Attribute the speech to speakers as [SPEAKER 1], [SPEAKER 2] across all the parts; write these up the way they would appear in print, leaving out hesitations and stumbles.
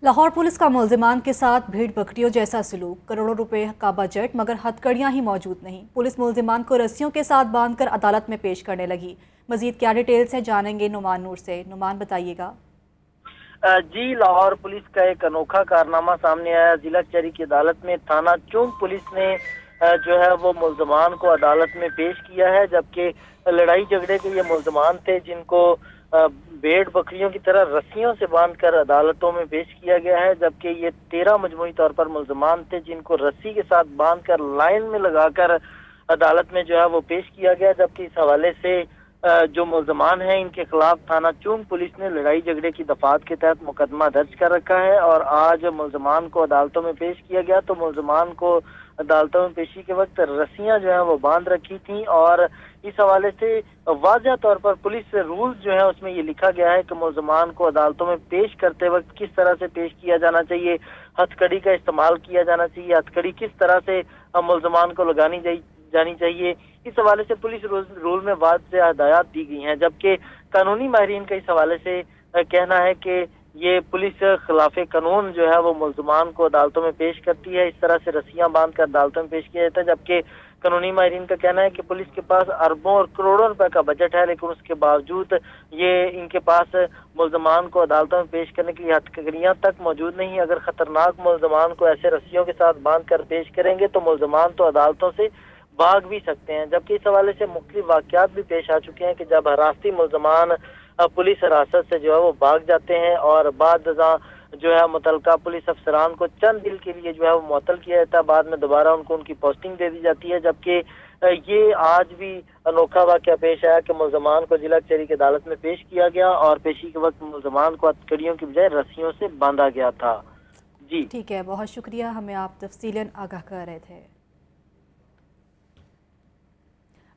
[SPEAKER 1] Lahore police का मुल्जिमान के साथ भेड़ बकरियों जैसा सलूक, करोड़ों रुपए का बजट मगर हथकड़ियां ही मौजूद नहीं। पुलिस मुल्जिमान को रस्सियों के साथ बांधकर अदालत में पेश करने लगी। मजीद क्या डिटेल्स हैं जानेंगे नुमान नूर से। नुमान बताइएगा।
[SPEAKER 2] जी, लाहौर पुलिस का एक अनोखा कारनामा सामने आया। जिला कचहरी की अदालत में थाना चौक पुलिस ने जो है वो मुल्जमान को अदालत में पेश किया है, जबकि लड़ाई झगड़े के ये मुल्जमान थे जिनको भेड़ बकरियों की तरह रस्सियों से बांधकर अदालतों में पेश किया गया है। जबकि ये 13 मजमूई तौर पर मुल्जमान थे जिनको रस्सी के साथ बांधकर लाइन में लगाकर अदालत में जो है वो पेश किया गया। जबकि इस हवाले से जो मुल्जमान हैं इनके खिलाफ थाना चूंग पुलिस ने लड़ाई झगड़े की दफात के तहत मुकदमा दर्ज कर रखा है और आज मुल्जमान को अदालतों में पेश किया गया। तो मुल्जमान को अदालतों में पेशी के वक्त रस्सियां जो है वो बांध रखी थी और इस हवाले से वाज़ह तौर पर पुलिस रूल्स जो है उसमें ये लिखा गया है कि मुल्जमान को अदालतों में पेश करते वक्त किस तरह से पेश किया जाना चाहिए, हथकड़ी का इस्तेमाल किया जाना चाहिए, हथकड़ी किस तरह से मुल्जमान को लगानी जानी चाहिए। इस हवाले से पुलिस रूल में वाज़ेह हिदायत दी गई हैं। जबकि कानूनी माहिरीन का इस हवाले से कहना है कि ये पुलिस खिलाफे कानून जो है वो मुल्जमान को अदालतों में पेश करती है, इस तरह से रस्सियां बांध कर अदालतों में पेश किया जाता है। जबकि कानूनी माहिरीन का कहना है कि पुलिस के पास अरबों और करोड़ों रुपए का बजट है, लेकिन उसके बावजूद ये इनके पास मुल्जमान को अदालतों में पेश करने के लिए हथकड़ियां तक मौजूद नहीं। अगर खतरनाक मुल्जमान को ऐसे रस्सियों के साथ बांध कर पेश करेंगे तो मुल्जमान तो अदालतों से भाग भी सकते हैं। जबकि इस हवाले से मुख्तलिफ वाक़यात भी पेश आ चुके हैं कि जब हरासती मुल्जमान पुलिस हिरासत से जो है वो भाग जाते हैं और बाद जो है मुतलका पुलिस अफसरान को चंद दिन के लिए जो है वो मुअत्तल किया जाता है, बाद में दोबारा उनको उनकी पोस्टिंग दे दी जाती है। जबकि ये आज भी अनोखा वाक़या पेश आया कि मुल्जमान को जिला कचहरी की अदालत में पेश किया गया और पेशी के वक्त मुल्जमान को हथकड़ियों की बजाय रस्सियों से बांधा गया था। जी
[SPEAKER 1] ठीक है, बहुत शुक्रिया, हमें आप तफसीलन आगाह कर रहे थे।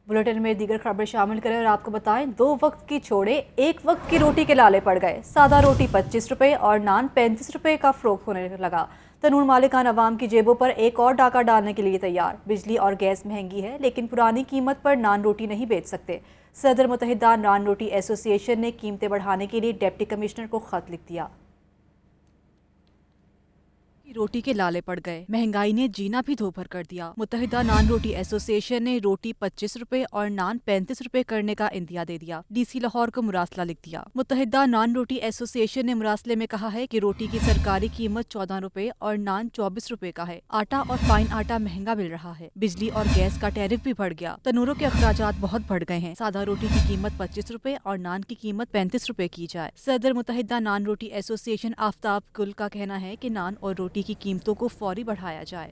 [SPEAKER 1] बुलेटिन में दीगर खबरें शामिल करें और आपको बताएं, 2 वक्त की छोड़े 1 वक्त की रोटी के लाले पड़ गए। सादा रोटी 25 रुपये और नान 35 रुपये का फ़रोख्त होने लगा। तनूर मालिकान अवाम की जेबों पर एक और डाका डालने के लिए तैयार। बिजली और गैस महंगी है लेकिन पुरानी कीमत पर नान रोटी नहीं बेच सकते। सदर मुत्तहिदा नान रोटी एसोसिएशन ने कीमतें बढ़ाने के लिए डिप्टी कमिश्नर को खत लिख दिया। रोटी के लाले पड़ गए, महंगाई ने जीना भी धोभर कर दिया। मुत्तहिदा नान रोटी एसोसिएशन ने रोटी 25 रुपए और नान 35 रुपए करने का इंदिया दे दिया। डीसी लाहौर को मुरासला लिख दिया। मुत्तहिदा नान रोटी एसोसिएशन ने मुरासले में कहा है कि रोटी की सरकारी कीमत 14 रुपए और नान 24 रुपए का है। आटा और फाइन आटा महंगा मिल रहा है। बिजली और गैस का टैरिफ भी बढ़ गया। तनूरों के अखराजात बहुत बढ़ गए हैं। सादा रोटी की कीमत 25 रुपए और नान की कीमत 35 रुपए की जाए। सदर मुत्तहिदा नान रोटी एसोसिएशन आफ्ताब गुल का कहना है कि नान और रोटी की कीमतों को फौरी बढ़ाया जाए।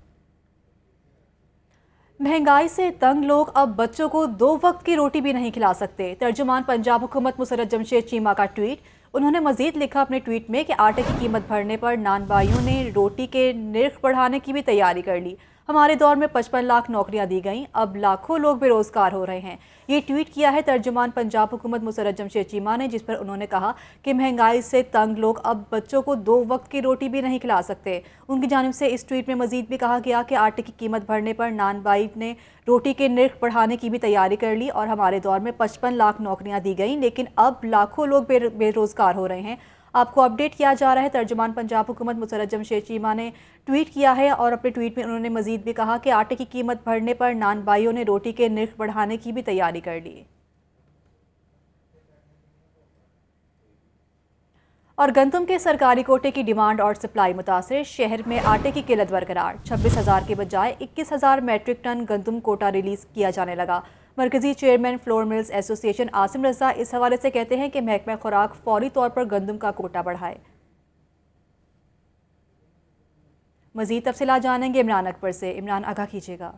[SPEAKER 1] महंगाई से तंग लोग अब बच्चों को 2 वक्त की रोटी भी नहीं खिला सकते। तर्जुमान पंजाब हुकूमत मुसर्रत जमशेद चीमा का ट्वीट। उन्होंने मजीद लिखा अपने ट्वीट में कि आटे की कीमत बढ़ने पर नान भाइयों ने रोटी के निर्ख बढ़ाने की भी तैयारी कर ली। हमारे दौर में 55 लाख नौकरियां दी गईं, अब लाखों लोग बेरोजगार हो रहे हैं। ये ट्वीट किया है तर्जुमान पंजाब हुकूमत मुसर्रत जमशेद चीमा ने, जिस पर उन्होंने कहा कि महंगाई से तंग लोग अब बच्चों को 2 वक्त की रोटी भी नहीं खिला सकते। उनकी जानिब से इस ट्वीट में मजीद भी कहा गया कि आटे की कीमत बढ़ने पर नान भाई ने रोटी के निर्ख बढ़ाने की भी तैयारी कर ली और हमारे दौर में 55 लाख नौकरियां दी गईं, लेकिन अब लाखों लोग बेरोजगार हो रहे हैं। आपको अपडेट किया जा रहा है। तर्जुमान पंजाब हुकूमत मुसर्रत जमशेद चीमा ने ट्वीट किया है और अपने ट्वीट में उन्होंने मजीद भी कहा कि आटे की कीमत बढ़ने पर नान भाइयों ने रोटी के निर्ख बढ़ाने की भी तैयारी कर ली। और गंदम के सरकारी कोटे की डिमांड और सप्लाई मुतासिर, शहर में आटे की किल्लत बरकरार। 26,000 के बजाय 21,000 मैट्रिक टन गंदम कोटा रिलीज किया जाने लगा। मरकजी chairman flour mills association Asim Raza इस हवाले से कहते हैं कि महकमा खुराक फौरी तौर पर गंदम का कोटा बढ़ाए। मजीद तफसीलात जानेंगे इमरान अकबर से। इमरान, आगाह कीजिएगा।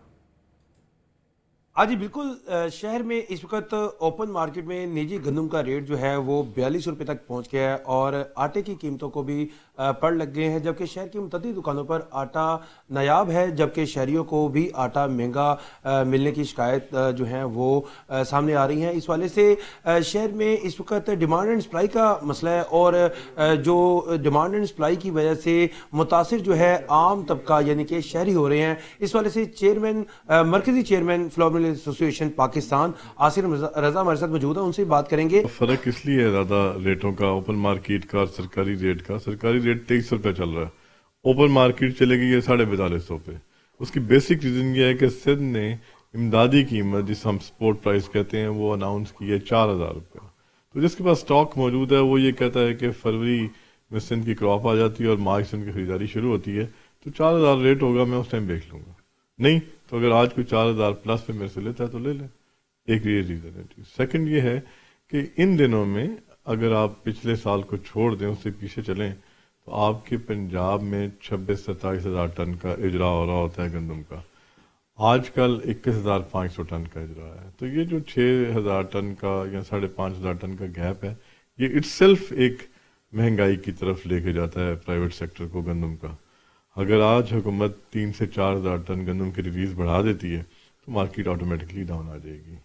[SPEAKER 3] हाँ जी बिल्कुल, शहर में इस वक्त ओपन मार्केट में निजी गंदम का रेट जो है वो 42 रुपये तक पहुंच गया है और आटे की कीमतों को भी पड़ लग गए हैं। जबकि शहर की मुतअद्दिद दुकानों पर आटा नायाब है, जबकि शहरियों को भी आटा महंगा मिलने की शिकायत जो है वो सामने आ रही हैं। इस वाले से शहर में इस वक्त डिमांड एंड सप्लाई का मसला है और जो डिमांड एंड सप्लाई की वजह से मुतासिर जो है आम तबका यानी कि शहरी हो रहे हैं। इस वाले से मरकजी chairman flour oil association Pakistan Asir Raza हमारे साथ मौजूद है, उनसे बात करेंगे।
[SPEAKER 4] फर्क इसलिए है ज़्यादा रेटों का, ओपन मार्केट का और सरकारी रेट का। सरकारी रेट 2300 रुपये चल रहा है, ओपन मार्केट चलेगी ये 4250 पे। उसकी बेसिक रीज़न ये है कि सिंध ने इमदादी कीमत जिसे हम सपोर्ट प्राइस कहते हैं वो अनाउंस की है 4000 रुपये। तो जिसके पास स्टॉक मौजूद है वो ये कहता है कि फरवरी में सिंध की क्रॉप आ जाती है और मार्च से उनकी खरीदारी शुरू होती है, तो 4000 रेट होगा, मैं उस टाइम बेच लूँगा। नहीं तो अगर आज कोई 4000 प्लस पे मेरे से लेता है तो ले लें। एक ये रीज़न है। सेकंड ये है कि इन दिनों में अगर आप पिछले साल को छोड़ दें, उससे पीछे चलें, तो आपके पंजाब में 26-27 हज़ार टन का इजरा हो रहा होता है गंदम का। आजकल 21,500 टन का इजरा है। तो ये जो 6,000 टन का या 5,500 टन का गैप है, ये इट्सेल्फ एक महंगाई की तरफ लेके जाता है प्राइवेट सेक्टर को गंदम का। अगर आज हुकूमत 3 से 4 हज़ार टन गंदम की रिलीज़ बढ़ा देती है तो मार्केट ऑटोमेटिकली डाउन आ जाएगी।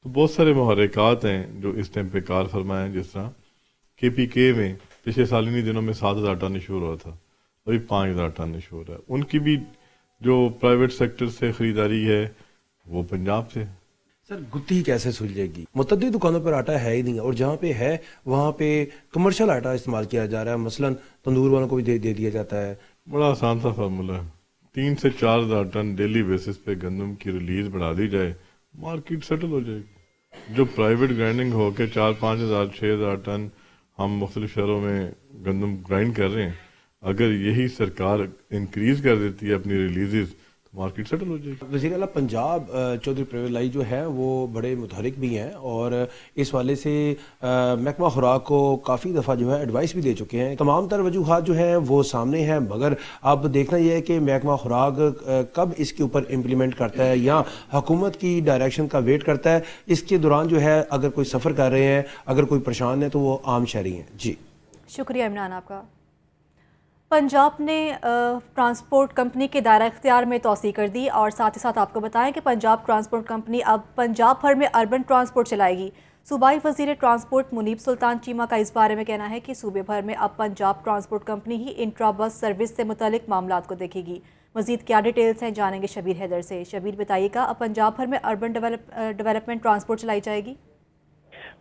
[SPEAKER 4] तो बहुत सारे मुहर्रिकात हैं जो इस टाइम पे कार फरमा हैं। जिस तरह KPK में पिछले साल इन्हीं दिनों में 7,000 टन इशू हो रहा था, अभी 5,000 टन इशू हो रहा है। उनकी भी जो प्राइवेट सेक्टर से ख़रीदारी है वो पंजाब से।
[SPEAKER 3] सर गुत्थी कैसे सुलझेगी? मुतअद्दिद दुकानों पर आटा है ही नहीं, और जहाँ पे है वहाँ पे कमर्शियल आटा इस्तेमाल किया जा रहा है, मसलन तंदूर वालों को भी दे दिया जाता है।
[SPEAKER 4] बड़ा आसान सा फार्मूला है, 3 से 4 हज़ार टन डेली बेसिस पे गंदम की रिलीज बढ़ा दी जाए, मार्केट सेटल हो जाएगी। जो प्राइवेट ग्राइंडिंग हो के 4-5 हज़ार 6 हज़ार टन हम मुख्तलिफ शहरों में गंदम ग्राइंड कर रहे हैं, अगर यही सरकार इंक्रीज कर देती है अपनी रिलीजेस तो मार्केट सेटल हो जाएगी।
[SPEAKER 3] वज़ीर आला पंजाब चौधरी परवेज़ लाई जो है वो बड़े मुतहरिक भी हैं और इस वाले से महकमा खुराक को काफ़ी दफ़ा जो है एडवाइस भी दे चुके हैं। तमाम तर वजूहात जो हैं वो सामने हैं, मगर अब देखना यह है कि महकमा खुराक कब इसके ऊपर इम्प्लीमेंट करता है या हुकूमत की डायरेक्शन का वेट करता है। इसके दौरान जो है अगर कोई सफ़र कर रहे हैं, अगर कोई परेशान है तो वो आम शहरी हैं। जी
[SPEAKER 1] शुक्रिया इमरान आपका। पंजाब ने ट्रांसपोर्ट कंपनी के दायरा इख्तियार में तोसी कर दी, और साथ ही साथ आपको बताएं कि पंजाब ट्रांसपोर्ट कंपनी अब पंजाब भर में अर्बन ट्रांसपोर्ट चलाएगी। सूबाई वज़ीर ट्रांसपोर्ट मुनीब सुल्तान चीमा का इस बारे में कहना है कि सूबे भर में अब पंजाब ट्रांसपोर्ट कंपनी ही इंट्रा बस सर्विस से मुतल्लिक मामलात को देखेगी। मज़ीद क्या डिटेल्स हैं जानेंगे शबीर हैदर से। शबीर बताइएगा, अब पंजाब भर में अर्बन डेवलपमेंट ट्रांसपोर्ट चलाई जाएगी?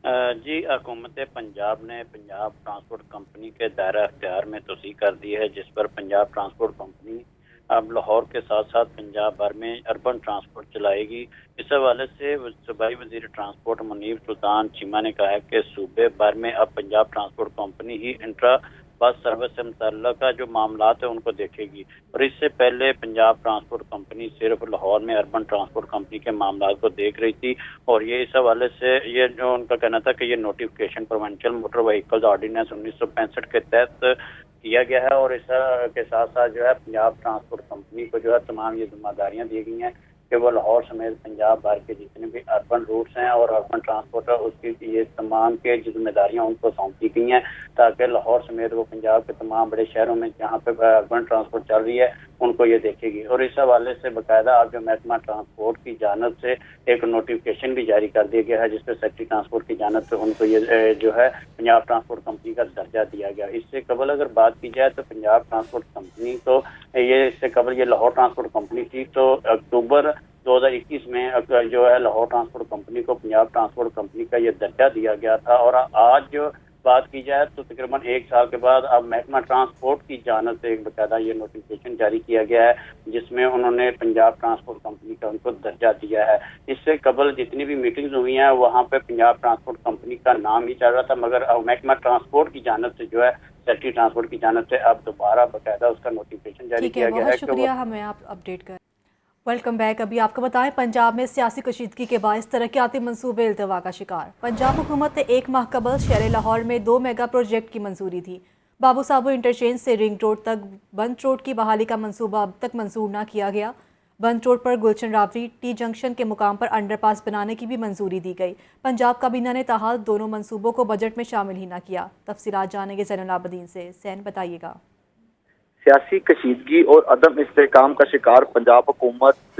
[SPEAKER 5] जी, हुकूमत पंजाब ने पंजाब ट्रांसपोर्ट कंपनी के दायरा अख्तियार में तोसी कर दी है, जिस पर पंजाब ट्रांसपोर्ट कंपनी अब लाहौर के साथ साथ पंजाब भर में अर्बन ट्रांसपोर्ट चलाएगी। इस हवाले से सूबाई वज़ीर ट्रांसपोर्ट मुनीब सुल्तान चीमा ने कहा है कि सूबे भर में अब पंजाब ट्रांसपोर्ट कंपनी ही इंट्रा बस सर्विस से मुतल्लिक़ जो मामलात है उनको देखेगी, और इससे पहले पंजाब ट्रांसपोर्ट कंपनी सिर्फ लाहौर में अर्बन ट्रांसपोर्ट कंपनी के मामलात को देख रही थी। और ये इस हवाले से ये जो उनका कहना था कि ये notification provincial motor vehicles ordinance 1965 के तहत किया गया है, और इसके साथ साथ जो है पंजाब ट्रांसपोर्ट कंपनी को जो है तमाम ये जिम्मेदारियाँ दी गई हैं कि वो लाहौर समेत पंजाब भर के जितने भी अर्बन रूट्स हैं और अर्बन ट्रांसपोर्ट है उसकी ये तमाम के जिम्मेदारियाँ उनको सौंपी गई हैं, ताकि लाहौर समेत वो पंजाब के तमाम बड़े शहरों में जहाँ पे अर्बन ट्रांसपोर्ट चल रही है उनको ये देखेगी। और इस हवाले से बाकायदा अब जो महकमा ट्रांसपोर्ट की जानिब से एक नोटिफिकेशन भी जारी कर दिया गया है, जिसपे सेक्रेटरी ट्रांसपोर्ट की जानिब से उनको ये जो है पंजाब ट्रांसपोर्ट कंपनी का दर्जा दिया गया। इससे कबल अगर बात की जाए तो पंजाब ट्रांसपोर्ट कंपनी तो ये इससे कबल ये लाहौर ट्रांसपोर्ट कंपनी थी, तो अक्टूबर 2021 में जो है लाहौर ट्रांसपोर्ट कंपनी को पंजाब ट्रांसपोर्ट कंपनी का ये दर्जा दिया गया था। और आज जो बात की जाए तो तकरीबन 1 साल के बाद अब महकमा ट्रांसपोर्ट की जानिब से एक बाकायदा ये नोटिफिकेशन जारी किया गया है, जिसमें उन्होंने पंजाब ट्रांसपोर्ट कंपनी का उनको दर्जा दिया है। इससे कबल जितनी भी मीटिंग्स हुई हैं वहाँ पे पंजाब ट्रांसपोर्ट कंपनी का नाम ही चल रहा था, मगर महकमा ट्रांसपोर्ट की जानिब से जो है सेक्रेटरी ट्रांसपोर्ट की जानिब से अब दोबारा बाकायदा उसका नोटिफिकेशन जारी किया गया है।
[SPEAKER 1] शुक्रिया, हमें आप अपडेट कर। Welcome back. अभी आपको बताएं, पंजाब में सियासी कशीदगी के बायस तरक्याती मंसूबे इल्तवा का शिकार। पंजाब हुकूमत ने 1 माह कबल शहर लाहौर में 2 मेगा प्रोजेक्ट की मंजूरी थी। बाबू साबू इंटरचेंज से रिंग रोड तक बंद रोड की बहाली का मंसूबा अब तक मंजूर न किया गया। बंद रोड पर गुलशन रावरी टी जंक्शन के मुकाम पर अंडरपास बनाने की भी मंजूरी दी गई। पंजाब काबीना ने ताहाल दोनों मंसूबों को बजट में शामिल ही न किया। तफसीलात जानेंगे ज़ैनुल आबदीन से। सैन बताइएगा।
[SPEAKER 6] सियासी कशीदगी और अदम इस्तेहकाम का शिकार पंजाब हुकूमत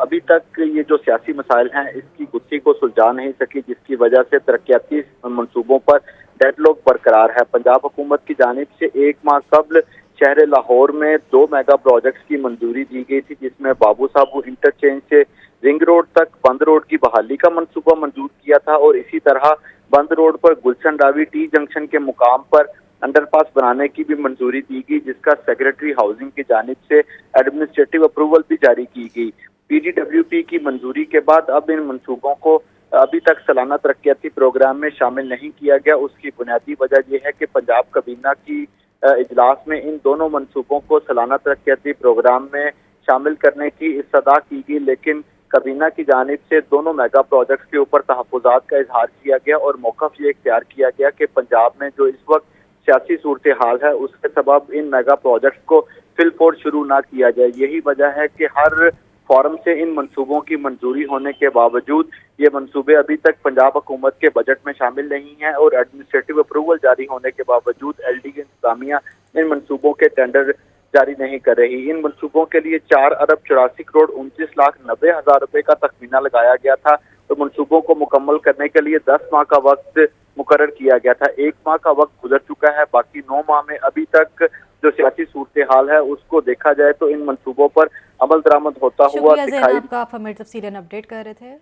[SPEAKER 6] अभी तक ये जो सियासी मसाइल हैं इसकी गुत्थी को सुलझा नहीं सकी, जिसकी वजह से तरक्याती मंसूबों पर डेडलॉक बरकरार है। पंजाब हुकूमत की जानिब से 1 माह कबल शहर लाहौर में 2 मेगा प्रोजेक्ट्स की मंजूरी दी गई थी, जिसमें बाबू साहब इंटरचेंज से रिंग रोड तक बंद रोड की बहाली का मंसूबा मंजूर किया था, और इसी तरह बंद रोड पर गुलशन रावी टी जंक्शन के मुकाम पर अंडरपास बनाने की भी मंजूरी दी गई, जिसका सेक्रेटरी हाउसिंग की जानिब से एडमिनिस्ट्रेटिव अप्रूवल भी जारी की गई। PGWP की मंजूरी के बाद अब इन मंसूबों को अभी तक सालाना तरक्याती प्रोग्राम में शामिल नहीं किया गया। उसकी बुनियादी वजह यह है कि पंजाब काबीना की इजलास में इन दोनों मंसूबों को सालाना तरक्याती प्रोग्राम में शामिल करने की इस्तदा की गई, लेकिन काबीना की जानिब से दोनों मेगा प्रोजेक्ट्स के ऊपर तहफ़्फ़ुज़ात का इजहार किया गया और मौक़िफ़ ये इख्तियार किया गया कि पंजाब में जो इस वक्त सियासी सूरत हाल है उसके सबब इन मेगा प्रोजेक्ट्स को फिलफोर शुरू ना किया जाए। यही वजह है कि हर फॉरम से इन मंसूबों की मंजूरी होने के बावजूद ये मंसूबे अभी तक पंजाब हुकूमत के बजट में शामिल नहीं हैं, और एडमिनिस्ट्रेटिव अप्रूवल जारी होने के बावजूद LD इंतजामिया इन मंसूबों के टेंडर जारी नहीं कर रही। इन मंसूबों के लिए 4 अरब 84 करोड़ 29,90,000 रुपए का तखमीना लगाया गया था, तो मंसूबों को मुकम्मल करने के लिए 10 माह का वक्त मुकर्रर किया गया था। 1 माह का वक्त गुजर चुका है, बाकी 9 माह में अभी तक जो सियासी सूरत हाल है उसको देखा जाए तो इन मंसूबों पर अमल दरामद होता हुआ दिखाई।
[SPEAKER 1] आपका आप हमें तफसीलन अपडेट कर रहे थे।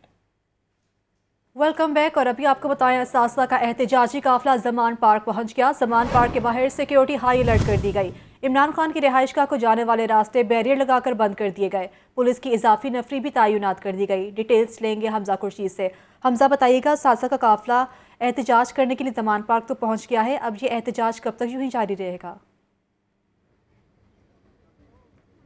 [SPEAKER 1] Welcome back. और अभी आपको बताएं, असासा का एहतजाजी काफिला जमान पार्क पहुंच गया। जमान पार्क के बाहर सिक्योरिटी हाई अलर्ट कर दी गई। इमरान खान की रिहाइशगाह को जाने वाले रास्ते बैरियर लगाकर बंद कर दिए गए। पुलिस की इजाफी नफरी भी तैनात कर दी गई। डिटेल्स लेंगे हमजा खुर्शीद से। हमजा, बताइएगा, असासा का काफिला एहतजाज करने के लिए जमान पार्क तो पहुंच गया है, अब ये एहतजाज कब तक यूं ही जारी रहेगा?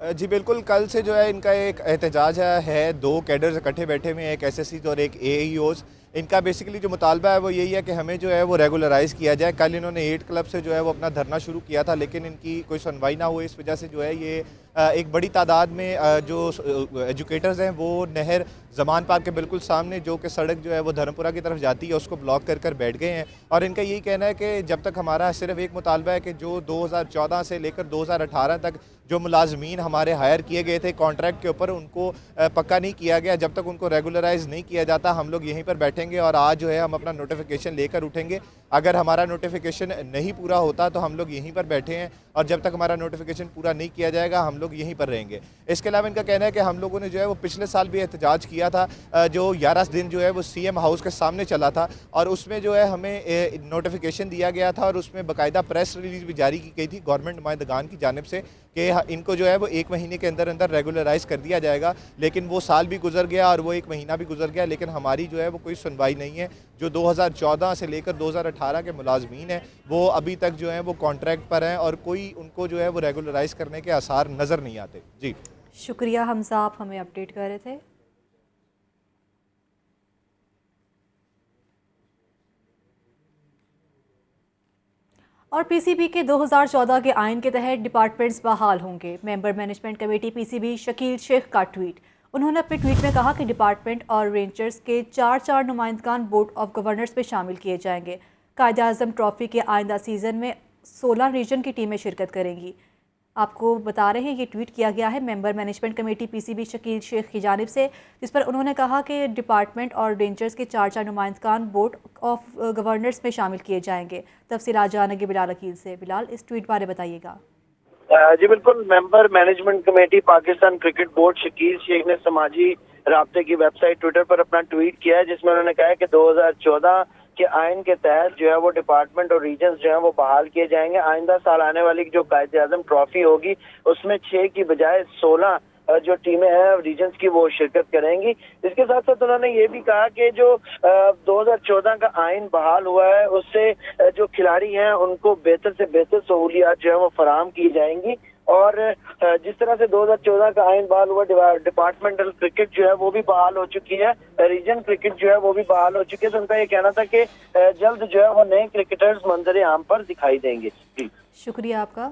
[SPEAKER 7] जी बिल्कुल, कल से जो है इनका एक एहतजाज है। 2 कैडर्स इकट्ठे बैठे हुए हैं, एक SSCs और एक AEOs। इनका बेसिकली जो मुतालबा है वो यही है कि हमें जो है वो रेगुलराइज़ किया जाए। कल इन्होंने 8 क्लब से जो है वो अपना धरना शुरू किया था, लेकिन इनकी कोई सुनवाई ना हुई। इस वजह से जो है ये एक बड़ी तादाद में जो एजुकेटर्स हैं वो नहर जमान पार्क के बिल्कुल सामने जो कि सड़क जो है वो धर्मपुरा की तरफ जाती है उसको ब्लॉक कर बैठ गए हैं। और इनका यही कहना है कि जब तक हमारा सिर्फ एक मुतालबा है कि जो 2014 से लेकर 2018 तक जो मुलाजमीन हमारे हायर किए गए थे कॉन्ट्रैक्ट के ऊपर, उनको पक्का नहीं किया गया। जब तक उनको रेगुलराइज नहीं किया जाता हम लोग यहीं पर बैठेंगे और आज जो है हम अपना नोटिफिकेशन लेकर उठेंगे। अगर हमारा नोटिफिकेशन नहीं पूरा होता तो हम लोग यहीं पर बैठे हैं, और जब तक हमारा नोटिफिकेशन पूरा नहीं किया जाएगा हम लोग यहीं पर रहेंगे। इसके अलावा इनका कहना है कि हम लोगों ने जो है वो पिछले साल भी एहतजाज किया था, जो 11 दिन जो है वो CM हाउस के सामने चला था, और उसमें जो है हमें नोटिफिकेशन दिया गया था और उसमें बाकायदा प्रेस रिलीज भी जारी की गई थी गवर्नमेंट नुमाइंदगान की जानिब से कि इनको जो है वो 1 महीने के अंदर अंदर रेगुलराइज कर दिया जाएगा। लेकिन वो साल भी गुजर गया और वो 1 महीना भी गुजर गया, लेकिन हमारी जो है वो कोई सुनवाई नहीं है। जो 2014 से लेकर 2018 के मुलाजमीन हैं वो अभी तक जो है वो कॉन्ट्रैक्ट पर हैं और कोई उनको जो है वो रेगुलराइज करने के आसार नज़र नहीं आते। जी
[SPEAKER 1] शुक्रिया हमजा, आप हमें अपडेट कर रहे थे। और PCB के 2014 के आइन के तहत डिपार्टमेंट्स बहाल होंगे। Member management committee PCB Shakeel Sheikh का ट्वीट। उन्होंने अपने ट्वीट में कहा कि डिपार्टमेंट और रेंजर्स के 4 नुमाइंदगान बोर्ड ऑफ गवर्नर्स में शामिल किए जाएंगे। कायद-ए-आज़म ट्रॉफी के आइंदा सीज़न में 16 रीजन की टीमें शिरकत करेंगी। आपको बता रहे हैं ये ट्वीट किया गया है member management committee PCB Shakeel Sheikh की जानिब से, जिस पर उन्होंने कहा कि डिपार्टमेंट और रेंजर्स के 4 नुमाइंदगान बोर्ड ऑफ गवर्नर्स में शामिल किए जाएंगे। तफसीलात जानेंगे बिलाल अकील से। बिलाल, इस ट्वीट बारे बताइएगा।
[SPEAKER 2] जी बिल्कुल, member management committee Pakistan cricket board Shakeel Sheikh ने समाजी राब्ते की वेबसाइट ट्विटर पर अपना ट्वीट किया है, जिसमें उन्होंने कहा है कि 2014 के आइन के तहत जो है वो डिपार्टमेंट और रीजन्स जो है वो बहाल किए जाएंगे। आइंदा साल आने वाली जो कायद-ए-आज़म ट्रॉफी होगी उसमें 6 की बजाय 16 जो टीमें हैं रीजन्स की वो शिरकत करेंगी। इसके साथ साथ उन्होंने ये भी कहा कि जो 2014 का आइन बहाल हुआ है उससे जो खिलाड़ी हैं उनको बेहतर से बेहतर सहूलियात जो है वो फराहम की जाएंगी। और जिस तरह से 2014 का आइन बहाल हुआ, डिपार्टमेंटल क्रिकेट जो है वो भी बहाल हो चुकी है, रीजन क्रिकेट जो है वो भी बहाल हो चुकी है। तो उनका ये कहना था कि जल्द जो है वो नए क्रिकेटर्स मंजर आम पर दिखाई देंगे। जी
[SPEAKER 1] शुक्रिया आपका।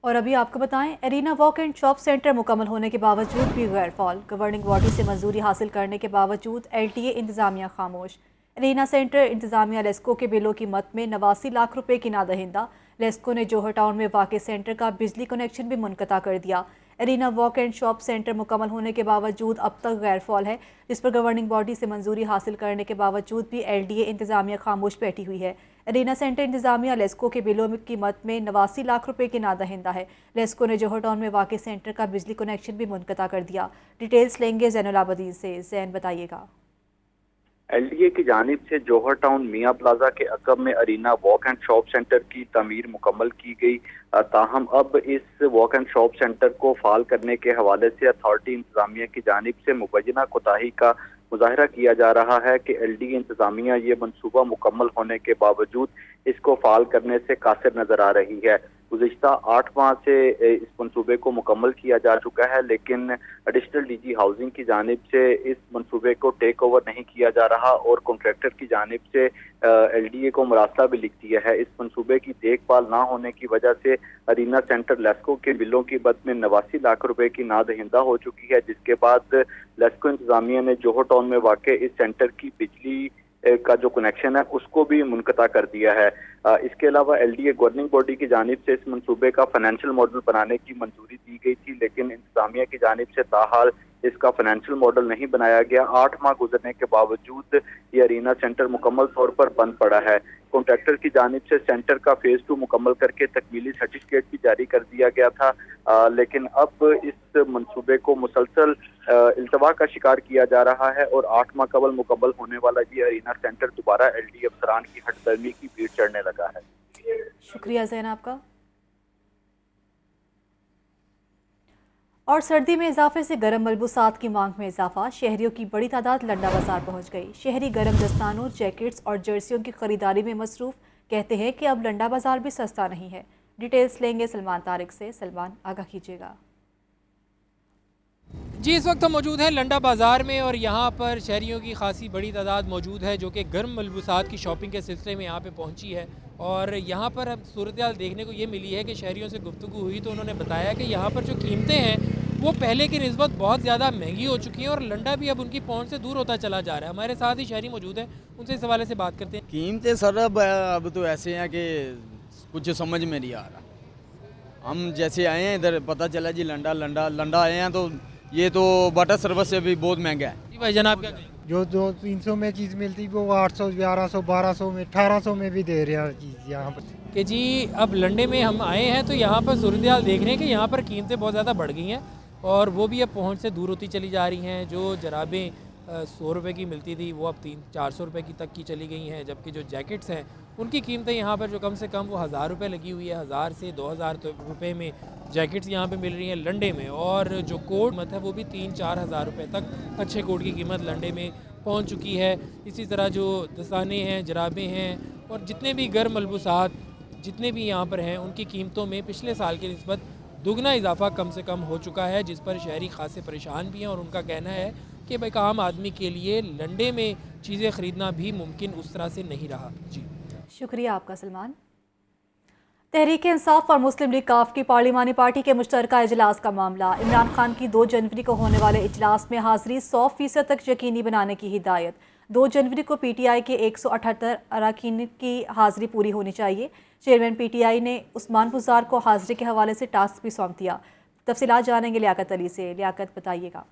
[SPEAKER 1] और अभी आपको बताएं, arena walk and shop centre मुकम्मल होने के बावजूद भी गैरफॉल। गवर्निंग बॉडी से मंजूरी हासिल करने के बावजूद LTA इंतजामिया खामोश। एरिना सेंटर इंतजामिया लेस्को के बिलों की मद में 89 लाख रुपए की नादहिंदा। लेस्को ने जोहर टाउन में वाक़ सेंटर का बिजली कनेक्शन भी मुनक़ता कर दिया। Arena walk and shop centre मुकम्मल होने के बावजूद अब तक गैरफॉल है, जिस पर गवर्निंग बॉडी से मंजूरी हासिल करने के बावजूद भी LTA इंतजामिया खामोश बैठी हुई है। एरिना सेंटर इंतजामिया लेस्को के बिलों की कीमत में 89 लाख रुपए की नादहिंदा है। लेस्को ने जौहर टाउन में वाक़ सेंटर का बिजली कनेक्शन भी मुनक़ता कर दिया। डिटेल्स लेंगे ज़ैनुल आबदीन से। ज़ैन बताइएगा।
[SPEAKER 6] एलडीए की जानिब से जौहर टाउन मियां प्लाजा के अकब में arena walk and shop centre की तमीर मुकम्मल की गई। ताहम अब इस वॉक एंड शॉप सेंटर को फाल करने के हवाले से अथॉरिटी इंतजामिया की जानिब से मुबैना कोताही का मुजाहरा किया जा रहा है कि एलडीए इंतजामिया ये मनसूबा मुकम्मल होने के बावजूद इसको फाल करने से कासिर नजर आ रही है। गुज़िश्ता 8 माह से इस मनसूबे को मुकम्मल किया जा चुका है, लेकिन एडिशनल डीजी हाउसिंग की जानिब से इस मनसूबे को टेक ओवर नहीं किया जा रहा और कॉन्ट्रैक्टर की जानिब से एलडीए को मुरासला भी लिख दिया है। इस मनसूबे की देखभाल ना होने की वजह से अरीना सेंटर लेस्को के बिलों की बद में 89 लाख रुपए की नादहिंदा हो चुकी है, जिसके बाद लेस्को इंतजामिया ने जौहर टाउन में वाक़ इस सेंटर की बिजली का जो कनेक्शन है उसको भी मुनक़ता कर दिया है। इसके अलावा एलडीए गवर्निंग बॉडी की जानिब से इस मनसूबे का फाइनेंशियल मॉडल बनाने की मंजूरी दी गई थी, लेकिन इंतजामिया की जानिब से ताहाल इसका फाइनेंशियल मॉडल नहीं बनाया गया। 8 माह गुजरने के बावजूद ये अरीना सेंटर मुकम्मल तौर पर बंद पड़ा है। कॉन्ट्रैक्टर की जानिब से सेंटर का फेज 2 मुकम्मल करके तकमीली सर्टिफिकेट भी जारी कर दिया गया था, लेकिन अब इस मनसूबे को मुसलसल इल्तवा का शिकार किया जा रहा है और 8 माह कबल मुकम्मल होने वाला ये अरीना सेंटर दोबारा एलडीए अफसरान की हटदर्मी की भीड़ चढ़ने लगा है।
[SPEAKER 1] शुक्रिया ज़ैन आपका। और सर्दी में इजाफे से गर्म मलबूसात की मांग में इजाफा, शहरियों की बड़ी तादाद लंडा बाजार पहुंच गई। शहरी गर्म दस्तानों, जैकेट्स और जर्सियों की खरीदारी में मसरूफ, कहते हैं कि अब लंडा बाजार भी सस्ता नहीं है। डिटेल्स लेंगे सलमान तारिक से। सलमान, आगाह कीजिएगा।
[SPEAKER 8] जी, इस वक्त हम मौजूद हैं लंडा बाज़ार में और यहाँ पर शहरियों की खासी बड़ी तादाद मौजूद है जो कि गर्म मलबूसात की शॉपिंग के सिलसिले में यहाँ पे पहुँची है। और यहाँ पर अब सूरत हाल देखने को ये मिली है कि शहरियों से गुफ्तगू हुई तो उन्होंने बताया कि यहाँ पर जो कीमतें हैं वो पहले की निस्बत बहुत ज़्यादा महंगी हो चुकी हैं और लंडा भी अब उनकी पहुँच से दूर होता चला जा रहा है। हमारे साथ ही शहरी मौजूद हैं, उनसे इस हवाले से बात करते हैं।
[SPEAKER 9] कीमतें सर अब तो ऐसे हैं कि कुछ समझ में नहीं आ रहा। हम जैसे आए हैं इधर पता चला जी लंडा आए हैं तो ये तो वाटर सर्विस से भी बहुत महंगा है।
[SPEAKER 8] जी भाई जनाब, क्या कहें?
[SPEAKER 10] जो 200-300 में चीज़ मिलती वो 800, 1100, 1200 में, 1800 में भी दे रहे हैं चीज़ यहाँ पर।
[SPEAKER 8] कि जी अब लंडे में हम आए हैं तो यहाँ पर सूरत हाल देख रहे हैं कि यहाँ पर कीमतें बहुत ज़्यादा बढ़ गई हैं और वो भी अब पहुँच से दूर होती चली जा रही हैं। जो जराबें 100 रुपये की मिलती थी वो अब 300-400 रुपये की तक की चली गई हैं, जबकि जो जैकेट्स हैं उनकी कीमतें यहाँ पर जो कम से कम वो 1000 रुपये लगी हुई है। 1000 से 2000 रुपये में जैकेट्स यहाँ पे मिल रही हैं लंडे में, और जो कोट कीमत है वो भी 3-4 हज़ार रुपये तक अच्छे कोट की कीमत लंडे में पहुँच चुकी है। इसी तरह जो दस्ताने हैं, जराबें हैं और जितने भी गर्म मलबूसात जितने भी यहाँ पर हैं उनकी कीमतों में पिछले साल की निस्बत दुगना इजाफा कम से कम हो चुका है, जिस पर शहरी खासे परेशान भी हैं और उनका कहना है कि भाई आम आदमी के लिए लंडे में चीज़ें ख़रीदना भी मुमकिन उस तरह से नहीं रहा। जी
[SPEAKER 1] शुक्रिया आपका सलमान। तहरीक इंसाफ और मुस्लिम लीग काफ की पार्लिमानी पार्टी के मुश्तरका इजलास का मामला। इमरान खान की 2 जनवरी को होने वाले इजलास में हाज़िरी 100% तक यकीनी बनाने की हिदायत। 2 जनवरी को पीटीआई के 178 अरकान की हाज़िरी पूरी होनी चाहिए। चेयरमैन पीटीआई ने उस्मान बुज़ार को हाज़िरी के हवाले से टास्क भी सौंप दिया। तफसीलात जानेंगे लियाकत अली से। लियाकत, बताइएगा।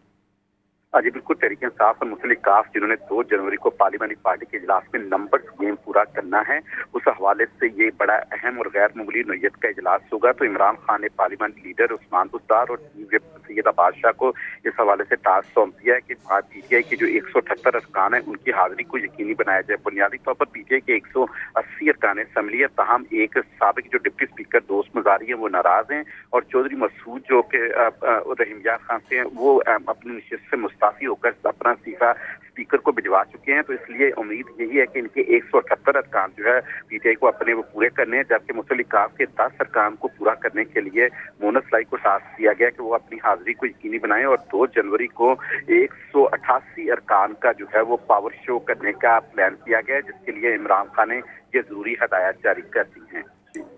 [SPEAKER 11] जी बिल्कुल, तहरीक इंसाफ और मुस्लिम लीग काफ जिन्होंने 2 जनवरी को पार्लियामानी पार्टी के इजलास में नंबर्स गेम पूरा करना है, उस हवाले से ये बड़ा अहम और गैर मामूली नौयत का इजलास होगा। तो इमरान खान ने पार्लियामानी लीडर उस्मान बुज़दार और चीफ विप सैयदा बादशाह को इस हवाले से टास्क सौंप दिया है कि पीटीआई के जो 178 अरकान है उनकी हाजिरी को यकीनी बनाया जाए। बुनियादी तौर पर पीटीआई के 180 अरकान असम्बली है, ताहम एक साबिक जो डिप्टी स्पीकर दोस्त मजारी है वो नाराज हैं और चौधरी मसूद जो कि रहीमयार खान से हैं वो अपनी नशिस्त से मुस्ताफी होकर अपना इस्तीफा स्पीकर को भिजवा चुके हैं। तो इसलिए उम्मीद यही है कि इनके 178 अरकान जो है पीटीआई को अपने वो पूरे करने हैं, जबकि मुस्लिम लीग काफ के 10 अरकान को पूरा करने के लिए मोनस लाई को टास्क दिया गया कि वो अपनी हाजिरी को यकीनी बनाएं और 2 जनवरी को 188 अरकान का जो है वो पावर शो करने का प्लान किया गया है, जिसके लिए इमरान खान ने ये जरूरी हदायत जारी कर दी हैं।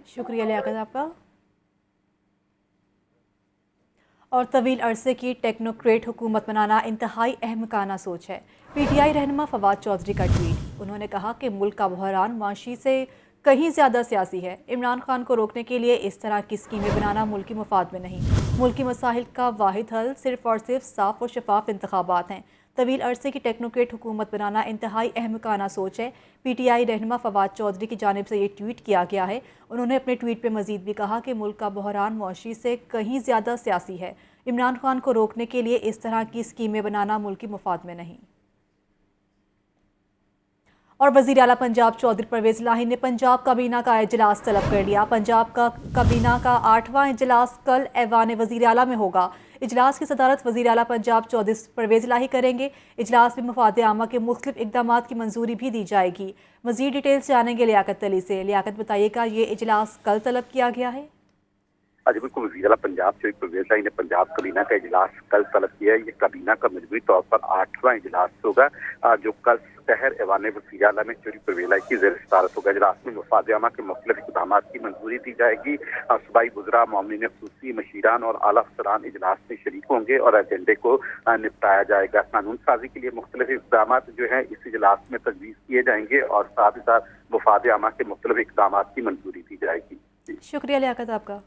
[SPEAKER 1] शुक्रिया लियाकत आपका। और तवील अरसे की टेक्नोक्रेट हुकूमत बनाना इंतहाई अहमकाना सोच है। पीटीआई रहनुमा फवाद चौधरी का ट्वीट। उन्होंने कहा कि मुल्क का बहरान माशी से कहीं ज़्यादा सियासी है। इमरान खान को रोकने के लिए इस तरह की स्कीमें बनाना मुल्क की मफाद में नहीं। मुल्क की मसाइल का वाहिद हल सिर्फ और सिर्फ साफ और शफाफ इंतखाबात हैं। طویل عرصے کی ٹیکنوکریٹ حکومت بنانا انتہائی احمقانہ سوچ ہے۔ PTI رہنما فواد چودھری کی جانب سے یہ ٹویٹ کیا گیا ہے۔ انہوں نے اپنے ٹویٹ پہ مزید بھی کہا کہ ملک کا بحران معاشی سے کہیں زیادہ سیاسی ہے۔ عمران خان کو روکنے کے لیے اس طرح کی اسکیمیں بنانا ملکی مفاد میں نہیں۔ اور وزیر اعلیٰ پنجاب چودھری پرویز الہی نے پنجاب کابینہ کا اجلاس طلب کر لیا۔ پنجاب کا کابینہ کا 8واں اجلاس کل ایوان وزیر اعلیٰ میں ہوگا۔ اجلاس کی صدارت وزیر اعلیٰ پنجاب چودھری پرویز الہی کریں گے۔ اجلاس میں مفاد عامہ کے مختلف اقدامات کی منظوری بھی دی جائے گی۔ مزید ڈیٹیلز جانیں گے لیاقت علی سے۔ لیاقت بتائیے گا، یہ اجلاس کل طلب کیا گیا ہے؟
[SPEAKER 11] جی بالکل، وزیر اعلیٰ پنجاب چودھری پرویز الہی نے پنجاب کابینہ کا اجلاس کل طلب کیا ہے۔ یہ کابینہ کا مجموعی طور پر 8واں اجلاس ہوگا جو کل شہر ایوان وزیر اعلیٰ میں چودھری پرویز الہی کی زیر صدارت ہوگا۔ اجلاس میں مفاد عامہ کے مختلف اقدامات کی منظوری دی جائے گی۔ صوبائی وزراء، معاونین خصوصی، مشیران اور اعلیٰ افسران اجلاس میں شریک ہوں گے اور ایجنڈے کو نپٹایا جائے گا۔ قانون سازی کے لیے مختلف اقدامات جو ہیں اس اجلاس میں تجویز کیے جائیں گے اور ساتھ ہی ساتھ مفاد عامہ کے مختلف اقدامات کی منظوری دی جائے گی۔
[SPEAKER 1] شکریہ لیاقت آپ کا۔